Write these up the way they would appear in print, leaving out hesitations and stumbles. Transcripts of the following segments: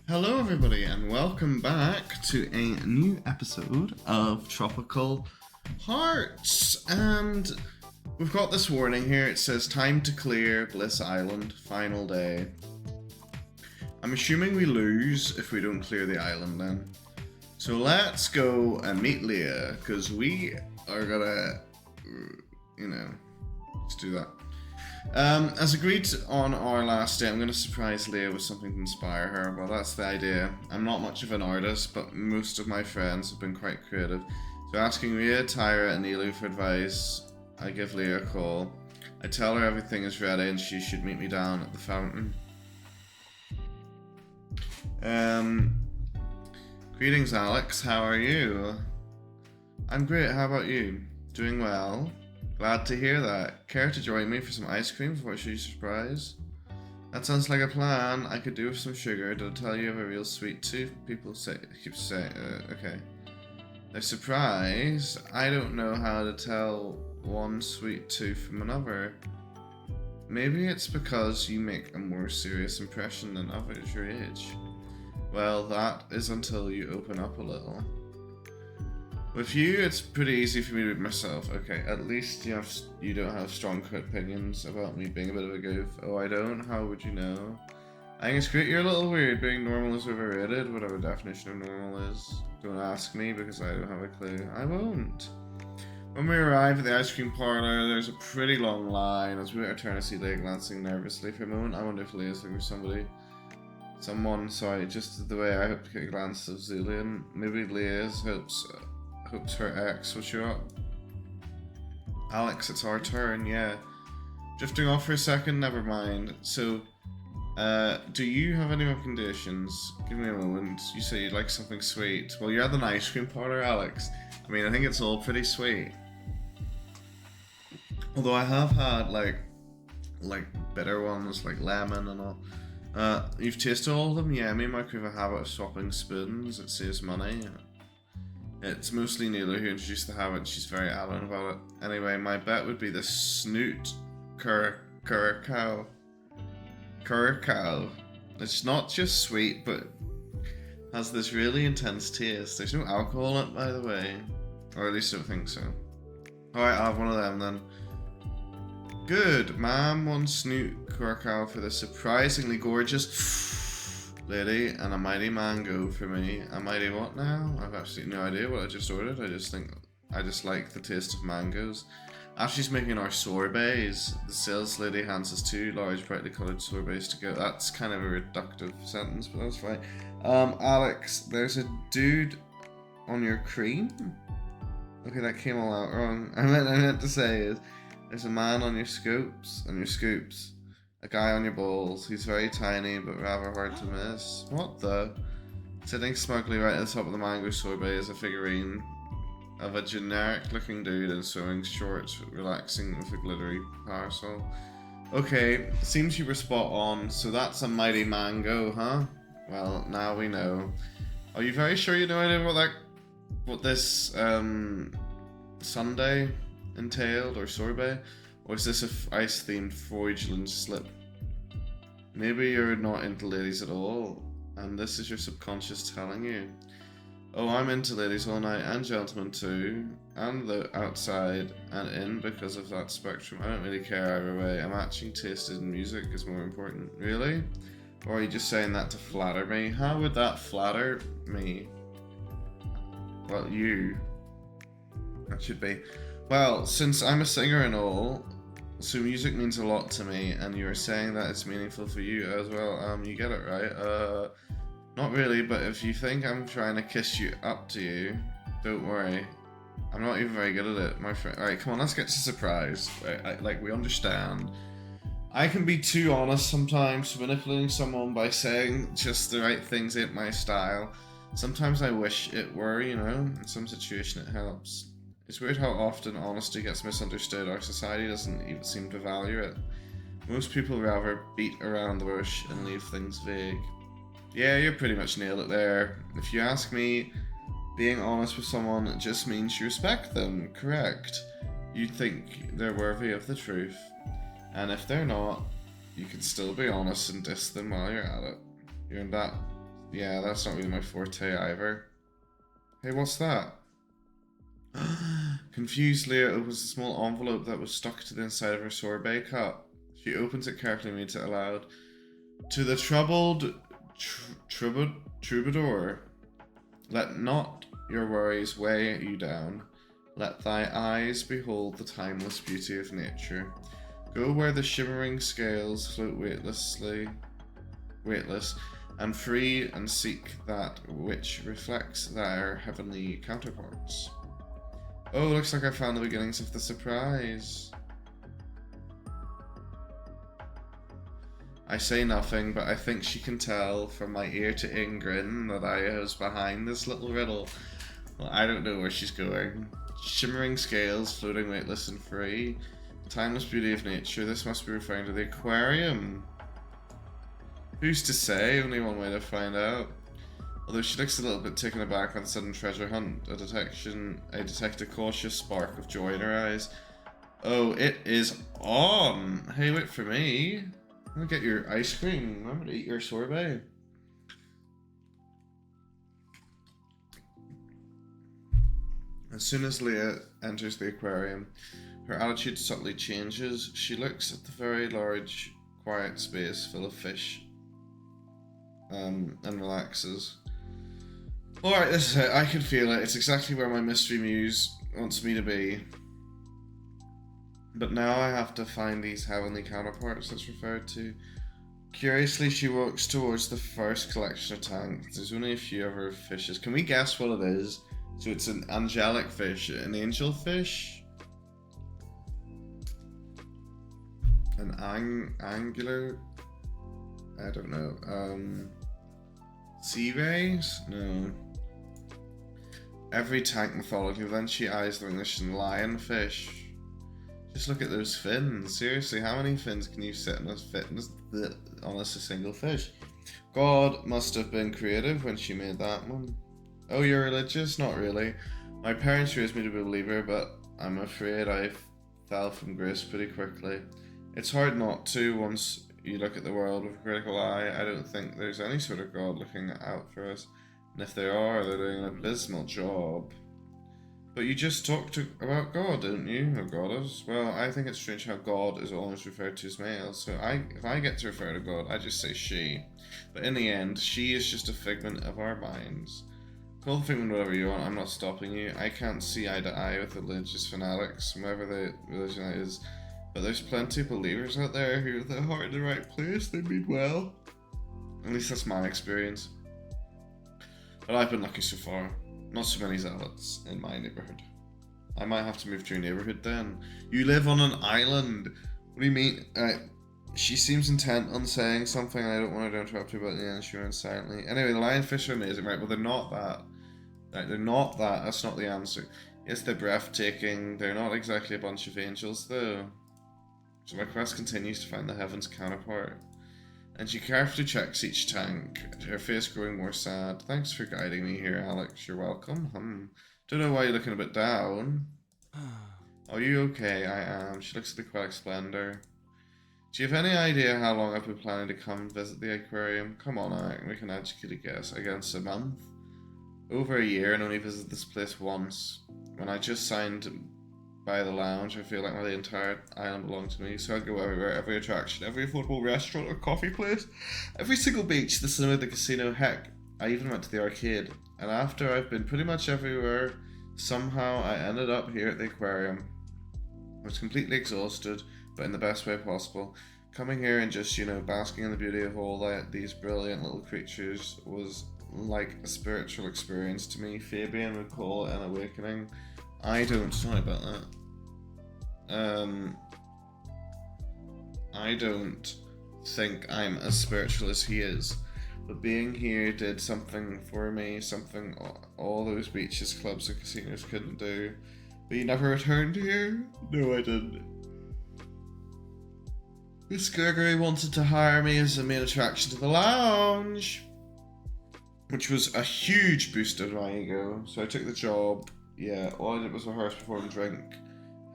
Hello everybody and welcome back to a new episode of Tropical Hearts, and we've got this warning here. It says time to clear Bliss Island, final day. I'm assuming we lose if we don't clear the island then. So let's go and meet Leah, because we are gonna, let's do that. As agreed on our last day, I'm going to surprise Leah with something to inspire her. Well, that's the idea. I'm not much of an artist, but most of my friends have been quite creative. So asking Leah, Tyra, and Elu for advice, I give Leah a call. I tell her everything is ready and she should meet me down at the fountain. Greetings, Alex. How are you? I'm great. How about you? Doing well? Glad to hear that. Care to join me for some ice cream before I show you a surprise? That sounds like a plan. I could do with some sugar. Did I tell you I have a real sweet tooth? People keep saying, okay. A surprise? I don't know how to tell one sweet tooth from another. Maybe it's because you make a more serious impression than others your age. Well, that is until you open up a little. With you, it's pretty easy for me to be myself. Okay, at least you don't have strong opinions about me being a bit of a goof. Oh, I don't? How would you know? I think it's great you're a little weird. Being normal is overrated, whatever definition of normal is. Don't ask me because I don't have a clue. I won't. When we arrive at the ice cream parlor, there's a pretty long line. As we turn to see Leah glancing nervously for a moment, I wonder if Leah's looking for someone, sorry, just the way I hope to get a glance of Zulian. Maybe Leah's hopes her ex will show up. Alex, it's our turn, yeah. Drifting off for a second, never mind. So, do you have any recommendations? Give me a moment. You say you'd like something sweet. Well, you're at an ice cream parlor, Alex. I mean, I think it's all pretty sweet. Although I have had, like bitter ones, like lemon and all. You've tasted all of them? Yeah, me and Mike have a habit of swapping spoons. It saves money. It's mostly Neela who introduced the habit. She's very adamant about it. Anyway, my bet would be the snoot curacao. It's not just sweet, but has this really intense taste. There's no alcohol in it, by the way. Or at least I don't think so. Alright, I'll have one of them then. Good. Ma'am, one snoot curacao for the surprisingly gorgeous lady, and a mighty mango for me. A mighty what now? I've absolutely no idea what I just ordered. I just like the taste of mangoes. As she's making our sorbets, the sales lady hands us two large, brightly coloured sorbets to go. That's kind of a reductive sentence, but that's fine. Alex, there's a dude on your cream? Okay, that came all out wrong. I meant to say is, there's a man on your scoops. A guy on your balls. He's very tiny, but rather hard to miss. What the? Sitting smugly right at the top of the mango sorbet is a figurine of a generic-looking dude in sewing shorts, relaxing with a glittery parasol. Okay, seems you were spot on. So that's a mighty mango, huh? Well, now we know. Are you very sure you know idea what this sundae entailed, or sorbet? Or is this a ice-themed fraudulent slip? Maybe you're not into ladies at all, and this is your subconscious telling you. Oh, I'm into ladies all night, and gentlemen too, and the outside and in because of that spectrum. I don't really care either way. A matching taste in music is more important. Really? Or are you just saying that to flatter me? How would that flatter me? Well, you. That should be. Well, since I'm a singer and all, so music means a lot to me, and you were saying that it's meaningful for you as well. You get it right. Not really, but if you think I'm trying to kiss you up to you, don't worry. I'm not even very good at it, my friend. Alright, come on, let's get to surprise. Right, we understand. I can be too honest sometimes, manipulating someone by saying just the right things ain't my style. Sometimes I wish it were, in some situation it helps. It's weird how often honesty gets misunderstood. Our society doesn't even seem to value it. Most people rather beat around the bush and leave things vague. Yeah, you pretty much nailed it there. If you ask me, being honest with someone just means you respect them, correct? You think they're worthy of the truth. And if they're not, you can still be honest and diss them while you're at it. You're in that Yeah, that's not really my forte either. Hey, what's that? Confused, Leah opens a small envelope that was stuck to the inside of her sorbet cup. She opens it carefully and reads it aloud. To the troubled troubadour, let not your worries weigh you down. Let thy eyes behold the timeless beauty of nature. Go where the shimmering scales float weightless, and free, and seek that which reflects their heavenly counterparts. Oh, looks like I found the beginnings of the surprise. I say nothing, but I think she can tell from my ear to grin that I was behind this little riddle. Well, I don't know where she's going. Shimmering scales, floating weightless and free. Timeless beauty of nature. This must be referring to the aquarium. Who's to say? Only one way to find out. Although she looks a little bit taken aback on the sudden treasure hunt, I detect a cautious spark of joy in her eyes. Oh, it is on! Hey, wait for me. I'm gonna get your ice cream. I'm gonna eat your sorbet. As soon as Leah enters the aquarium, her attitude subtly changes. She looks at the very large, quiet space full of fish and relaxes. Alright, this is it. I can feel it. It's exactly where my mystery muse wants me to be. But now I have to find these heavenly counterparts that's referred to. Curiously, she walks towards the first collection of tanks. There's only a few other fishes. Can we guess what it is? So it's an angelic fish, an angel fish? An angular? I don't know. Sea rays? No. Every tank mythology, then she eyes the Venetian lionfish. Just look at those fins. Seriously, how many fins can you sit on a single fish? God must have been creative when she made that one. Oh, you're religious? Not really. My parents raised me to be a believer, but I'm afraid I fell from grace pretty quickly. It's hard not to once you look at the world with a critical eye. I don't think there's any sort of God looking out for us. And if there are, they're doing an abysmal job. But you just talked about God, didn't you? Or goddess? Well, I think it's strange how God is always referred to as male, so if I get to refer to God, I just say she. But in the end, she is just a figment of our minds. Call the figment whatever you want, I'm not stopping you. I can't see eye to eye with religious fanatics, whoever the religion is, but there's plenty of believers out there who, with their heart in the right place, they mean well. At least that's my experience. But I've been lucky so far. Not so many zealots in my neighborhood. I might have to move to your neighborhood then. You live on an island. What do you mean? She seems intent on saying something, and I don't want her to interrupt her, but the end she runs silently. Anyway, the lionfish are amazing, right? Well, they're not that. Right, they're not that. That's not the answer. Yes, they're breathtaking. They're not exactly a bunch of angels, though. So my quest continues to find the heavens counterpart. And she carefully checks each tank, her face growing more sad. Thanks for guiding me here, Alex. You're welcome. Don't know why you're looking a bit down. Are you okay? I am. She looks at the aquatic splendor. Do you have any idea how long I've been planning to come visit the aquarium? Come on, Alex. We can educate a guess. Against a month? Over a year and only visited this place once. When I just signed by the lounge, I feel like the entire island belonged to me, so I go everywhere, every attraction, every affordable restaurant or coffee place, every single beach, the cinema, the casino, heck, I even went to the arcade. And after I've been pretty much everywhere, somehow I ended up here at the aquarium. I was completely exhausted, but in the best way possible. Coming here and just, basking in the beauty of all these brilliant little creatures was like a spiritual experience to me. Fabian would call it an awakening. Sorry about that. I don't think I'm as spiritual as he is, but being here did something for me, something all those beaches, clubs, and casinos couldn't do. But you never returned here? No, I didn't. Miss Gregory wanted to hire me as the main attraction to the lounge, which was a huge boost of my ego, so I took the job. Yeah, all I did was rehearse, perform, and drink.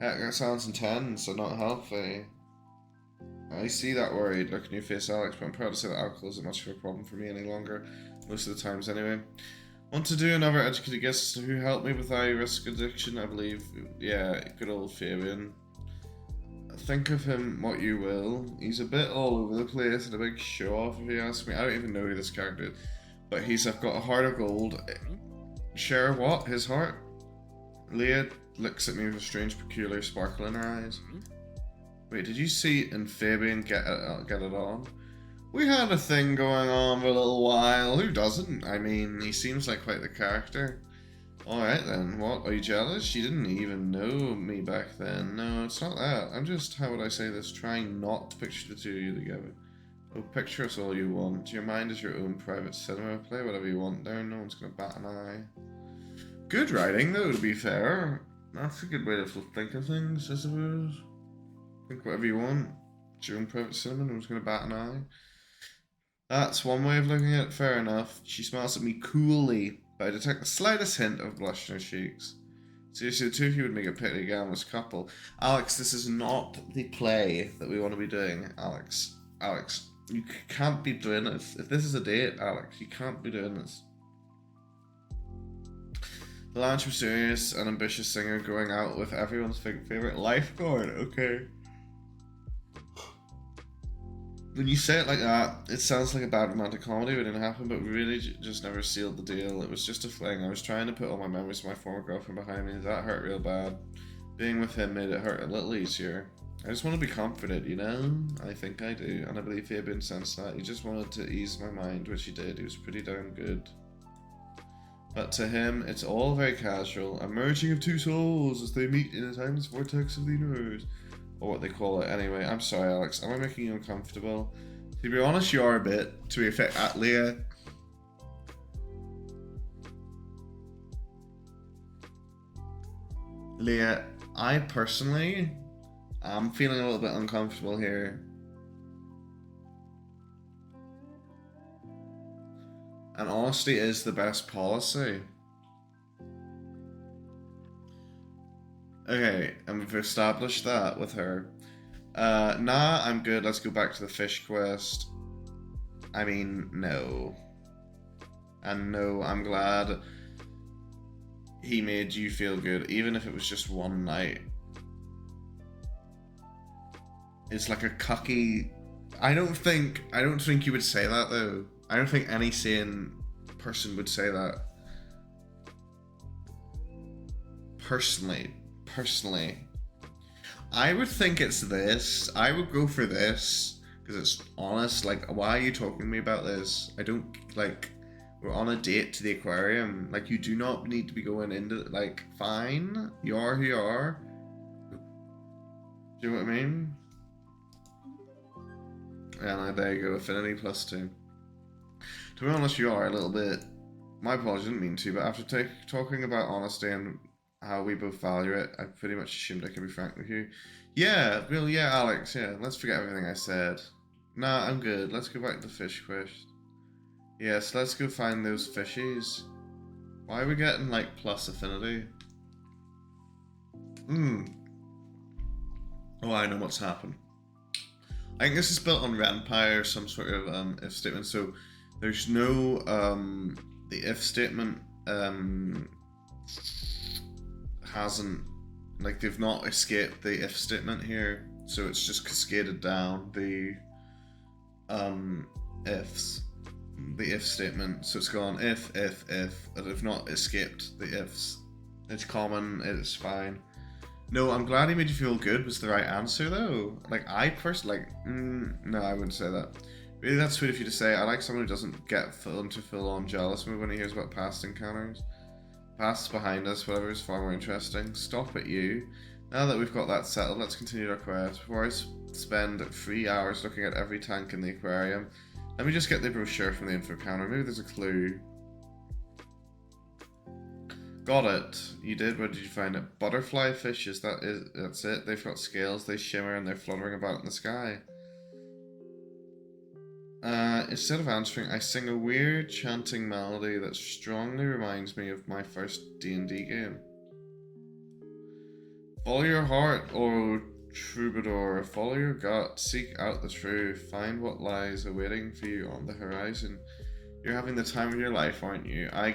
Heck, that sounds intense and not healthy. I see that worried look in your face, Alex, but I'm proud to say that alcohol isn't much of a problem for me any longer. most of the times anyway. Want to do another educated guess who helped me with high risk addiction? I believe, yeah, good old Fabian. Think of him what you will. He's a bit all over the place and a big show off if you ask me. I don't even know who this character is. But he's got a heart of gold. Share what? His heart? Leah looks at me with a strange peculiar sparkle in her eyes. Wait, did you see and Fabian get it on? We had a thing going on for a little while. Who doesn't? I mean, he seems like quite the character. Alright then, what? Are you jealous? You didn't even know me back then. No, it's not that. I'm just, how would I say this, trying not to picture the two of you together. Oh, picture us all you want. Your mind is your own private cinema. Play whatever you want there. No one's gonna bat an eye. Good writing, though, to be fair. That's a good way to think of things, I suppose. Think whatever you want. It's your own private cinema. No one's gonna bat an eye. That's one way of looking at it. Fair enough. She smiles at me coolly, but I detect the slightest hint of blush in her cheeks. Seriously, the two of you would make a pretty glamorous couple. Alex, this is not the play that we want to be doing, Alex. Alex, you can't be doing this. If this is a date, Alex, you can't be doing this. The large, mysterious, and ambitious singer going out with everyone's favorite lifeguard. Okay. When you say it like that, it sounds like a bad romantic comedy. It didn't happen, but we really just never sealed the deal. It was just a fling. I was trying to put all my memories of my former girlfriend behind me. That hurt real bad. Being with him made it hurt a little easier. I just want to be comforted, you know? I think I do, and I believe Fabian sensed that. He just wanted to ease my mind, which he did. He was pretty darn good. But to him, it's all very casual. A merging of two souls as they meet in a timeless vortex of the universe. Or what they call it anyway. I'm sorry, Alex. Am I making you uncomfortable? To be honest, you are a bit. To be fair, at Leah. Leah, I personally am feeling a little bit uncomfortable here. And honesty is the best policy. Okay, and we've established that with her. Nah, I'm good. Let's go back to the fish quest. I mean, no. And no, I'm glad he made you feel good, even if it was just one night. It's like a cucky. I don't think you would say that though. I don't think any sane person would say that. Personally, I would think it's this. I would go for this because it's honest. Like, why are you talking to me about this? I don't like. We're on a date to the aquarium. Like, you do not need to be going into like. Fine, you are who you are. Do you know what I mean? Yeah, there you go. Affinity +2. To be honest, you are a little bit. My apologies, I didn't mean to, but after talking about honesty and how we both value it, I pretty much assumed I could be frank with you. Yeah, well, yeah, Alex, yeah, let's forget everything I said. Nah, I'm good. Let's go back to the fish quest. Yes, let's go find those fishies. Why are we getting, like, plus affinity? Oh, I know what's happened. I think this is built on Vampire, some sort of if statement. So there's no the if statement hasn't, like, they've not escaped the if statement here, so it's just cascaded down the ifs, the if statement. So it's gone if, and they've not escaped the ifs. It's common, it's fine. No, I'm glad he made you feel good was the right answer though. Like, I personally, no, I wouldn't say that. Really, that's sweet of you to say. I like someone who doesn't get full on jealous move when he hears about past encounters. Past's behind us, whatever is far more interesting. Stop it, you. Now that we've got that settled, let's continue our quest. Before I spend 3 hours looking at every tank in the aquarium, let me just get the brochure from the info counter. Maybe there's a clue. Got it. You did? Where did you find it? Butterfly fishes, that's it. They've got scales, they shimmer, and they're fluttering about in the sky. Instead of answering, I sing a weird chanting melody that strongly reminds me of my first D&D game. Follow your heart, O troubadour. Follow your gut. Seek out the truth. Find what lies awaiting for you on the horizon. You're having the time of your life, aren't you? I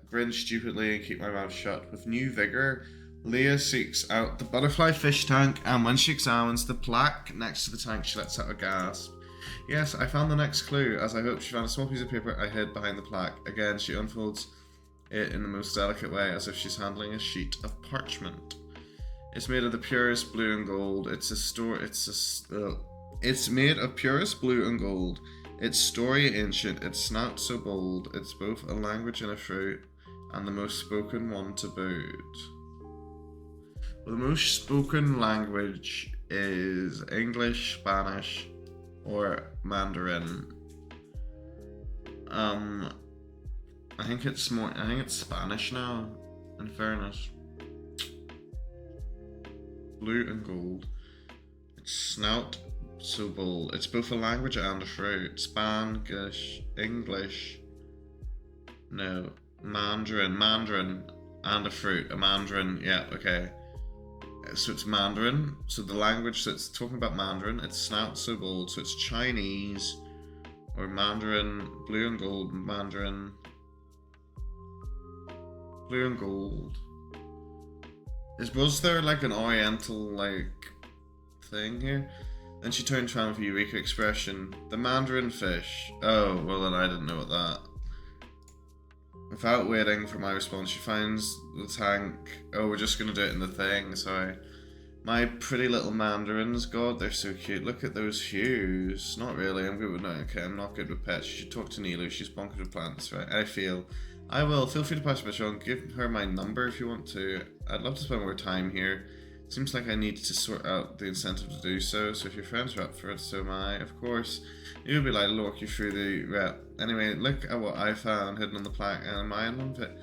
grin stupidly and keep my mouth shut. With new vigor, Leah seeks out the butterfly fish tank, and when she examines the plaque next to the tank, she lets out a gasp. Yes, I found the next clue. As I hoped, she found a small piece of paper I hid behind the plaque. Again, she unfolds it in the most delicate way, as if she's handling a sheet of parchment. It's made of the purest blue and gold. It's made of purest blue and gold. Its story ancient, its snout so bold. It's both a language and a fruit, and the most spoken one to boot. Well, the most spoken language is English, Spanish, or Mandarin. I think it's Spanish now, in fairness. Blue and gold. Its snout so bold. It's both a language and a fruit. Spanglish, English. No. Mandarin, and a fruit. A mandarin, yeah, okay. So it's Mandarin. So the language that's talking about Mandarin, its snout so bold. So it's Chinese, or Mandarin, blue and gold, Mandarin. Blue and gold. Was there like an oriental like thing here? Then she turned around with a eureka expression. The Mandarin fish. Oh, well then I didn't know what that. Without waiting for my response, she finds the tank. Oh, we're just gonna do it in the thing, sorry. My pretty little mandarins, God, they're so cute. Look at those hues. Not really, I'm good with no, okay, I'm not good with pets. You should talk to Nilu, she's bonkers with plants, right? I will. Feel free to pass me on. Give her my number if you want to. I'd love to spend more time here. Seems like I need to sort out the incentive to do so, so if your friends are up for it, so am I. Of course, you'll be likely to walk you through the rep. Anyway, look at what I found hidden on the plaque, and am I in one of it?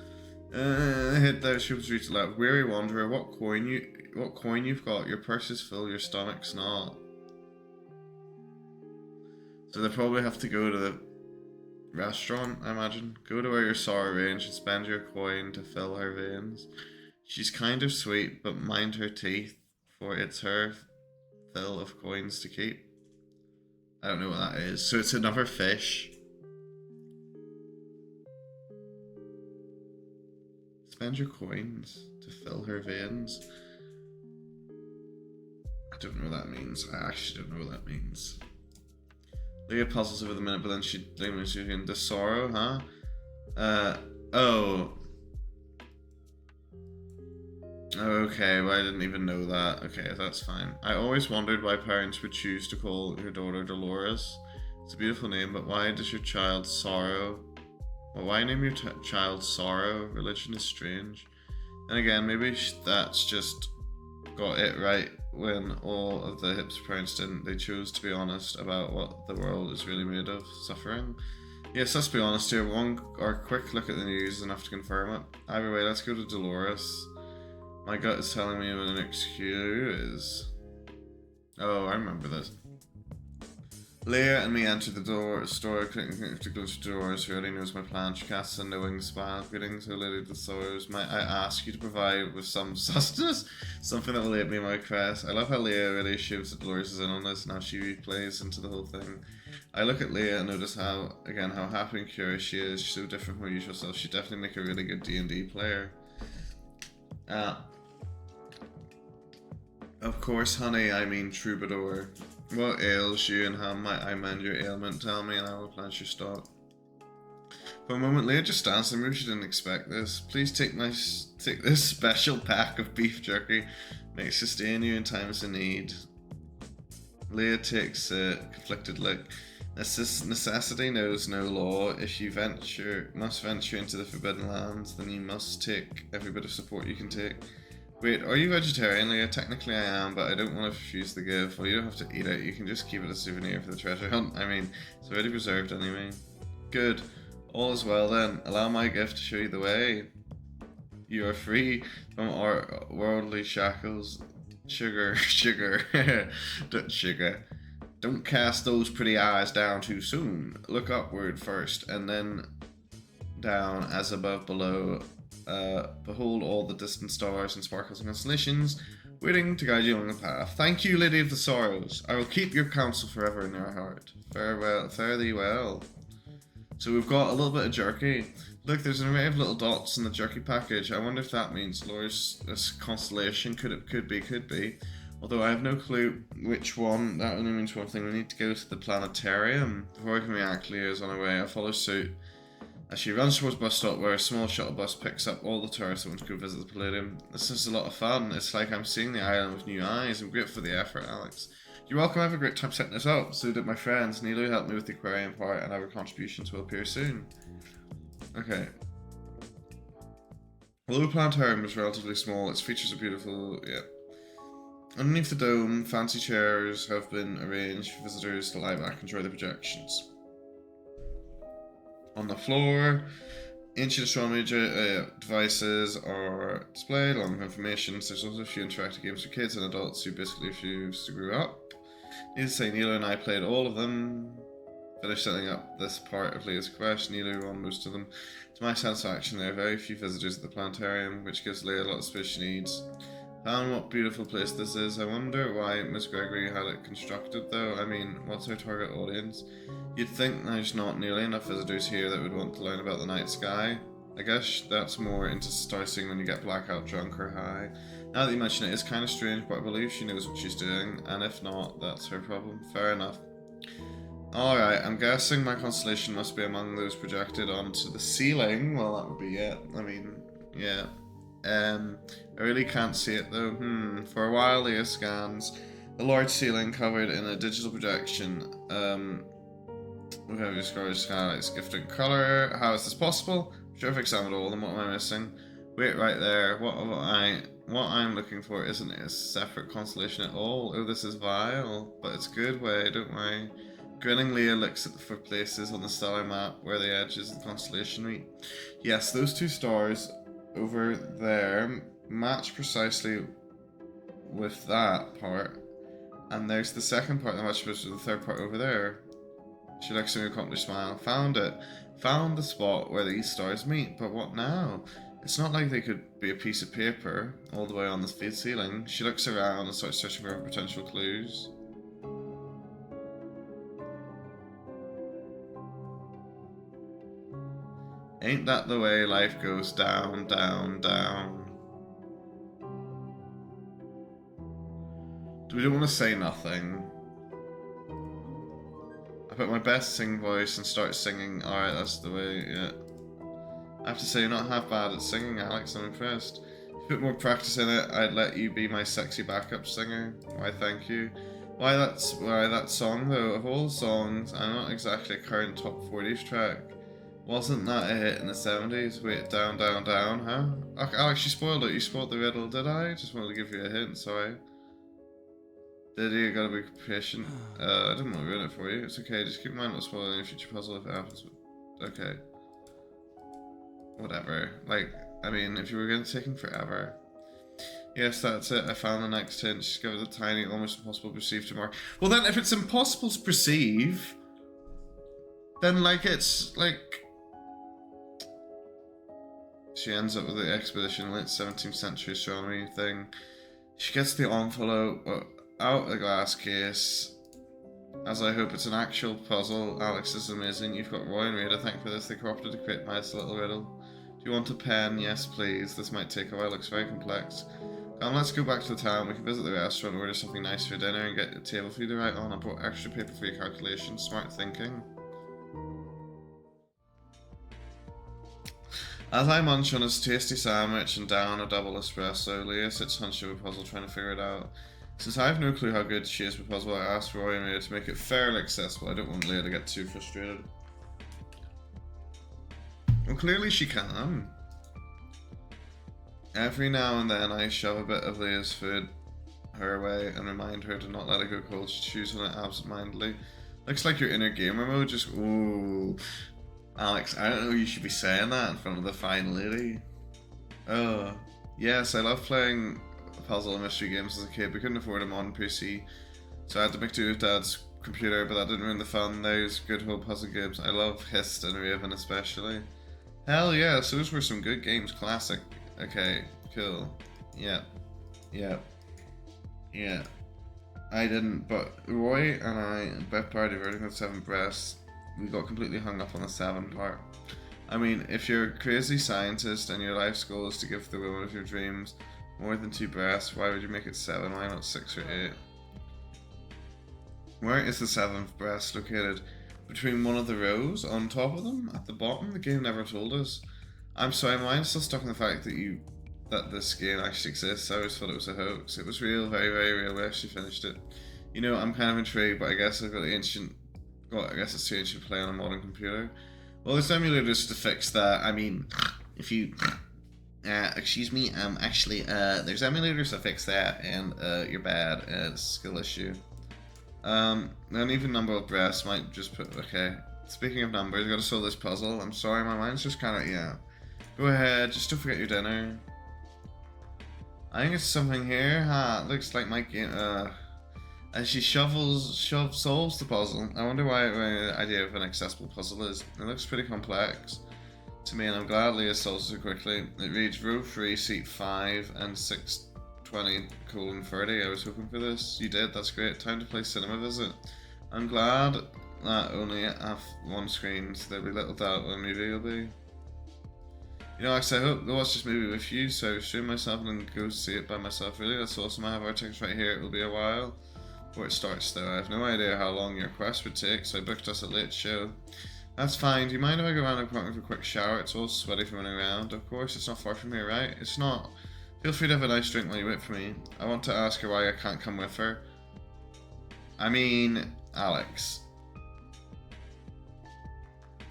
Hit there, she was reached aloud. Weary wanderer, what coin you've got? Your purse is full, your stomach's not. So they probably have to go to the restaurant, I imagine. Go to where your sorrow reigns and spend your coin to fill her veins. She's kind of sweet, but mind her teeth, for it's her fill of coins to keep. I don't know what that is. So it's another fish. Spend your coins to fill her veins. I don't know what that means. I actually don't know what that means. Leah puzzles over the minute, but then she thinks the sorrow, huh? Oh. Okay, well I didn't even know that. Okay, that's fine. I always wondered why parents would choose to call your daughter Dolores. It's a beautiful name, but why does your child Sorrow? Well, why name your child Sorrow? Religion is strange. And again, maybe that's just got it right when all of the hipster parents didn't. They chose to be honest about what the world is really made of, suffering. Yes, let's be honest here. One or quick look at the news is enough to confirm it. Either way, let's go to Dolores. My gut is telling me what the next cue is. Oh, I remember this. Leah and me enter the store, clicking to go to Dolores, who already knows my plan. She casts a knowing smile. Greetings, O Lady of the Sorrows. Might I ask you to provide with some sustenance? Something that will aid me in my quest. I love how Leah really shows that Dolores is in on this and how she replays into the whole thing. I look at Leah and notice how happy and curious she is. She's so different from her usual self. She'd definitely make a really good D&D player. Of course, honey, I mean troubadour. What ails you, and how might I mend your ailment? Tell me and I will plant your stock. For a moment, Leah just stands there. Maybe she didn't expect this. Please take this special pack of beef jerky. May sustain you in times of need. Leah takes a conflicted look. Necessity knows no law. If you must venture into the forbidden lands, then you must take every bit of support you can take. Wait, are you vegetarian, Leah? Technically I am, but I don't want to refuse the gift. Well, you don't have to eat it. You can just keep it as a souvenir for the treasure hunt. I mean, it's already preserved anyway. Good. All is well then. Allow my gift to show you the way. You are free from our worldly shackles. Sugar. Don't cast those pretty eyes down too soon. Look upward first, and then down, as above below. Behold all the distant stars and sparkles and constellations waiting to guide you along the path. Thank you, Lady of the Sorrows. I will keep your counsel forever in your heart. Farewell, fare thee well. So we've got a little bit of jerky. Look, there's an array of little dots in the jerky package. I wonder if that means Laura's constellation. Could be. Although I have no clue which one. That only means one thing. We need to go to the planetarium. Before I can react, Leah is on her way. I follow suit as she runs towards bus stop where a small shuttle bus picks up all the tourists that want to go visit the Palladium. This is a lot of fun. It's like I'm seeing the island with new eyes. I'm grateful for the effort, Alex. You're welcome. I have a great time setting this up. So did my friends. Nilo helped me with the aquarium part, and our contributions will appear soon. Okay. Although the planetarium is relatively small, its features are beautiful. Yeah. Underneath the dome, fancy chairs have been arranged for visitors to lie back and enjoy the projections. On the floor, ancient astronomy devices are displayed along with information. There's also a few interactive games for kids and adults who basically refuse to grow up. Needless to say, Nilo and I played all of them. Finished setting up this part of Leah's quest. Nilo won most of them. To my satisfaction, there are very few visitors at the planetarium, which gives Leah a lot of space she needs. Found what beautiful place this is. I wonder why Miss Gregory had it constructed though. I mean, what's her target audience? You'd think there's not nearly enough visitors here that would want to learn about the night sky. I guess that's more into starting when you get blackout drunk or high. Now that you mention it, it's kind of strange, but I believe she knows what she's doing, and if not, that's her problem. Fair enough. Alright, I'm guessing my constellation must be among those projected onto the ceiling. Well, that would be it. I mean, yeah. I really can't see it though. For a while, Leah scans the large ceiling covered in a digital projection. We have discovered skylights gifted color. How is this possible? I'm sure I've examined all of them. What am I missing? Wait, right there. What I'm looking for isn't a separate constellation at all. Oh, this is vile, but it's good way. Don't worry. Grinning, Leah looks for places on the stellar map where the edges of the constellation meet. Yes, those two stars over there match precisely with that part, and there's the second part that matches with the third part over there. She looks at me with an accomplished smile. Found it. Found the spot where these stars meet, but what now? It's not like they could be a piece of paper all the way on the ceiling. She looks around and starts searching for potential clues. Ain't that the way life goes? Down, down, down. Do we don't want to say nothing? I put my best sing voice and start singing. Alright, that's the way, yeah. I have to say, you're not half bad at singing, Alex. I'm impressed. If you put more practice in it, I'd let you be my sexy backup singer. Why, thank you. Why that song, though? Of all songs, I'm not exactly a current top 40s track. Wasn't that a hit in the 70s? Wait, down, down, down, huh? Okay, Alex, you spoiled it. You spoiled the riddle, did I? Just wanted to give you a hint, sorry. Did you? Gotta be patient. I didn't want to ruin it for you. It's okay, just keep in mind not spoiling any future puzzle if it happens. Okay. Whatever. Like, I mean, if you were going to take him forever. Yes, that's it. I found the next hint. She's given the tiny, almost impossible to perceive to mark. Well, then, if it's impossible to perceive, then, like, it's, like... She ends up with the expedition, late 17th century astronomy thing. She gets the envelope out of the glass case. As I hope it's an actual puzzle. Alex is amazing. You've got Roy and Ray to thank for this. They cooperated to create my little riddle. Do you want a pen? Yes, please. This might take a while. It looks very complex. Come, let's go back to the town. We can visit the restaurant, order something nice for dinner, and get a table for you to write on. I brought extra paper for your calculations. Smart thinking. As I munch on his tasty sandwich and down a double espresso, Leah sits hunched over a puzzle trying to figure it out. Since I have no clue how good she is with puzzle, I asked Roy and Leah to make it fairly accessible. I don't want Leah to get too frustrated. Well, clearly she can. Every now and then I shove a bit of Leah's food her way and remind her to not let it go cold. She chews on it absentmindedly. Looks like your inner gamer mode just... Ooh. Alex, I don't know you should be saying that in front of the fine lady. Oh. Yes, I love playing puzzle and mystery games as a kid. We couldn't afford a modern PC, so I had to make do with Dad's computer, but that didn't ruin the fun. There's good whole puzzle games. I love Hist and Raven especially. Hell yeah, so those were some good games. Classic. Okay, cool. Yeah. Yeah. Yeah. I didn't, but Roy and I, Beth Party, Vertical 7 Breasts, we got completely hung up on the 7 part. I mean, if you're a crazy scientist and your life's goal is to give the woman of your dreams more than 2 breasts, why would you make it 7? Why not 6 or 8? Where is the 7th breast located? Between one of the rows, on top of them, at the bottom? The game never told us. I'm sorry, my mind's still stuck on the fact that this game actually exists. I always thought it was a hoax. It was real, very, very real. We actually finished it. You know, I'm kind of intrigued, but I guess I've got the ancient. Well, I guess it's too ancient to play on a modern computer. Well, there's emulators to fix that. I mean, if you. Excuse me, actually, there's emulators to fix that, and, you're bad. It's a skill issue. An even number of breasts might just put. Okay. Speaking of numbers, I gotta solve this puzzle. I'm sorry, my mind's just kind of. Yeah. Go ahead, just don't forget your dinner. I think it's something here. It looks like my game. As she solves the puzzle. I wonder why my idea of an accessible puzzle is. It looks pretty complex to me, and I'm glad Leah solves it quickly. It reads row 3, seat 5, and 620:30. I was hoping for this. You did, that's great. Time to play Cinema Visit. I'm glad that only have one screen, so there'll be little doubt what the movie will be. You know, Alex, I hope to watch this movie with you, so I stream myself and then go see it by myself. Really, that's awesome. I have our tickets right here. It will be a while before it starts, though. I have no idea how long your quest would take, so I booked us a late show. That's fine. Do you mind if I go around the apartment for a quick shower? It's all sweaty from running around. Of course, it's not far from here, right? It's not. Feel free to have a nice drink while you wait for me. I want to ask her why I can't come with her. I mean, Alex.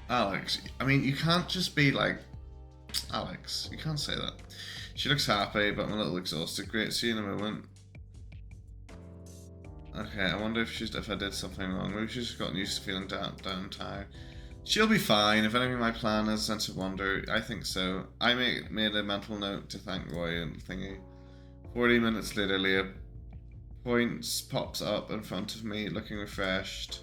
I mean, you can't just be like, Alex, you can't say that. She looks happy, but I'm a little exhausted. Great, see you in a moment. Okay, I wonder if I did something wrong. Maybe she's just gotten used to feeling down tired. She'll be fine. If anything, my plan is a sense of wonder. I think so. I made a mental note to thank Roy and thingy. 40 minutes later, Leah pops up in front of me, looking refreshed.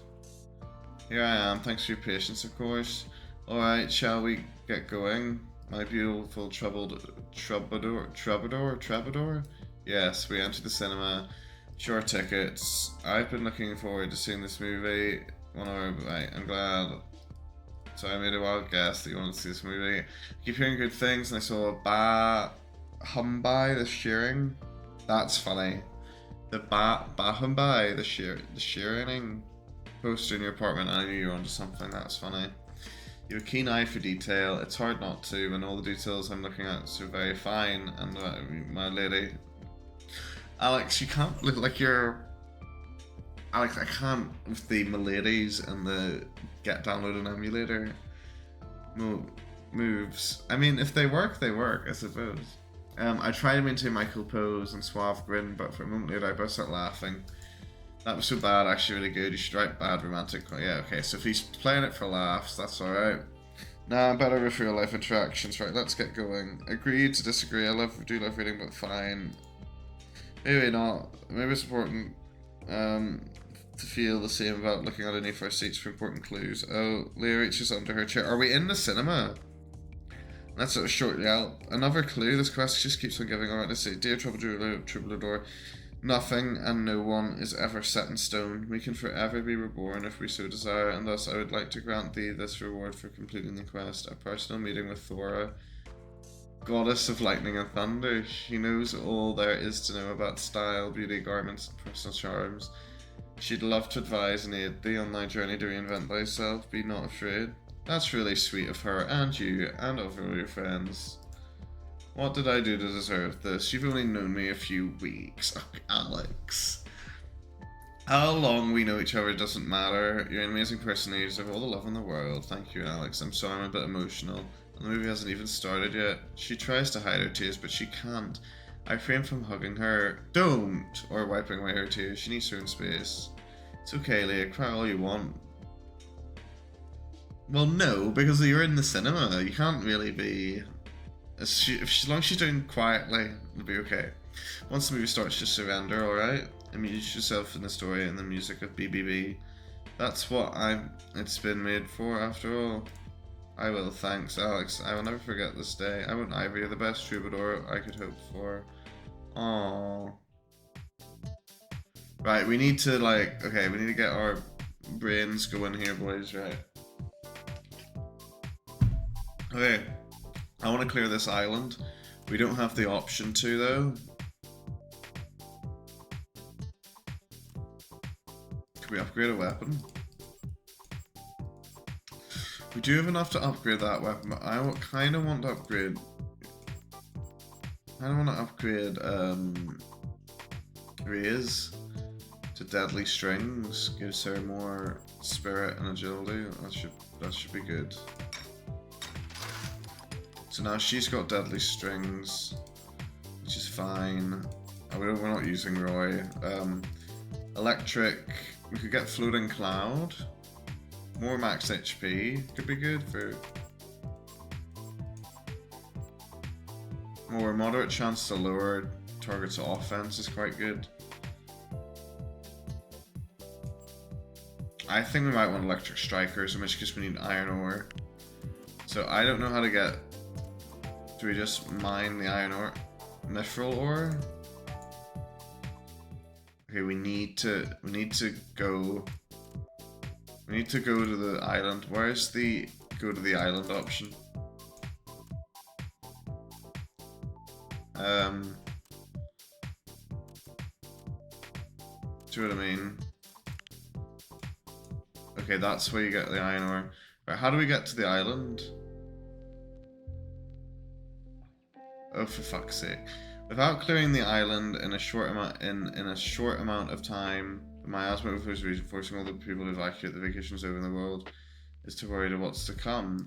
Here I am. Thanks for your patience, of course. Alright, shall we get going? My beautiful troubadour? Yes, we entered the cinema. Sure tickets. I've been looking forward to seeing this movie. 1 hour, right, I'm glad. So I made a wild guess that you wanted to see this movie. I keep hearing good things, and I saw a Humbai, the shearing. That's funny. The Humbai, the shearing poster in your apartment. I knew you were onto something. That's funny. You have a keen eye for detail. It's hard not to when all the details I'm looking at are very fine. And my lady, Alex, you can't look like you're. Alex, I can't with the miladies and the get download an emulator moves. I mean, if they work, I suppose. I try to maintain my cool pose and suave grin, but for a moment later I burst out laughing. That was so bad, actually really good. You should write bad romantic. Yeah, okay, so if he's playing it for laughs, that's alright. Nah, better with real life interactions. Right, let's get going. Agreed to disagree. Do love reading, but fine. Maybe not. Maybe it's important to feel the same about looking underneath our seats for important clues. Oh, Leah reaches under her chair. Are we in the cinema? That's a short yelp. Another clue. This quest just keeps on giving. Alright, let's see. Dear Troubadour, nothing and no one is ever set in stone. We can forever be reborn if we so desire, and thus I would like to grant thee this reward for completing the quest. A personal meeting with Thora, goddess of lightning and thunder. She knows all there is to know about style, beauty, garments, and personal charms. She'd love to advise and aid thee on thy journey to reinvent thyself. Be not afraid. That's really sweet of her, and you, and of all your friends. What did I do to deserve this? You've only known me a few weeks. Oh, Alex. How long we know each other doesn't matter. You're an amazing person. You deserve all the love in the world. Thank you, Alex. I'm sorry I'm a bit emotional. The movie hasn't even started yet. She tries to hide her tears, but she can't. I refrain from hugging her. Don't! Or wiping away her tears. She needs her own space. It's okay, Leah. Cry all you want. Well, no, because you're in the cinema. You can't really be... As long as she's doing quietly, it'll be okay. Once the movie starts, just surrender, alright? Immerse yourself in the story and the music of BBB. That's what it's been made for, after all. I will, thanks, Alex. I will never forget this day. I won't either. You're the best troubadour I could hope for. Aww. Right, we need to, we need to get our brains going here, boys, right? Okay, I want to clear this island. We don't have the option to though. Can we upgrade a weapon? We do have enough to upgrade that weapon, but I kind of want to upgrade. I don't want to upgrade Raise to deadly strings. Gives her more spirit and agility. That should be good. So now she's got deadly strings, which is fine. We're not using Roy. Electric. We could get floating cloud. More max HP could be good for more moderate chance to lower target's offense is quite good. I think we might want electric strikers, in which case we need iron ore. So I don't know how to get. Do we just mine the iron ore? Mithril ore? Okay, we need to go. We need to go to the island. Where's the go to the island option? Do you know what I mean? Okay, that's where you get the iron ore. Right, how do we get to the island? Oh, for fuck's sake! Without clearing the island in a short amount of time, the miasma of whose reason forcing all the people to evacuate the vacations over in the world is to worry to what's to come.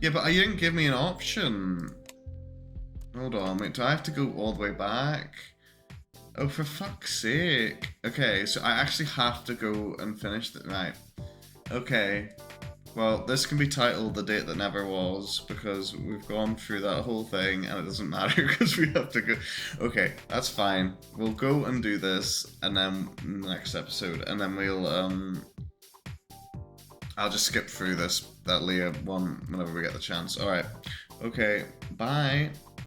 Yeah, but you didn't give me an option. Hold on, wait, do I have to go all the way back? Oh, for fuck's sake. Okay, so I actually have to go and finish the right. Okay. Well, this can be titled The Date That Never Was, because we've gone through that whole thing and it doesn't matter because we have to go. Okay, that's fine. We'll go and do this and then next episode, and then we'll I'll just skip through that Leah one whenever we get the chance. Alright. Okay, bye.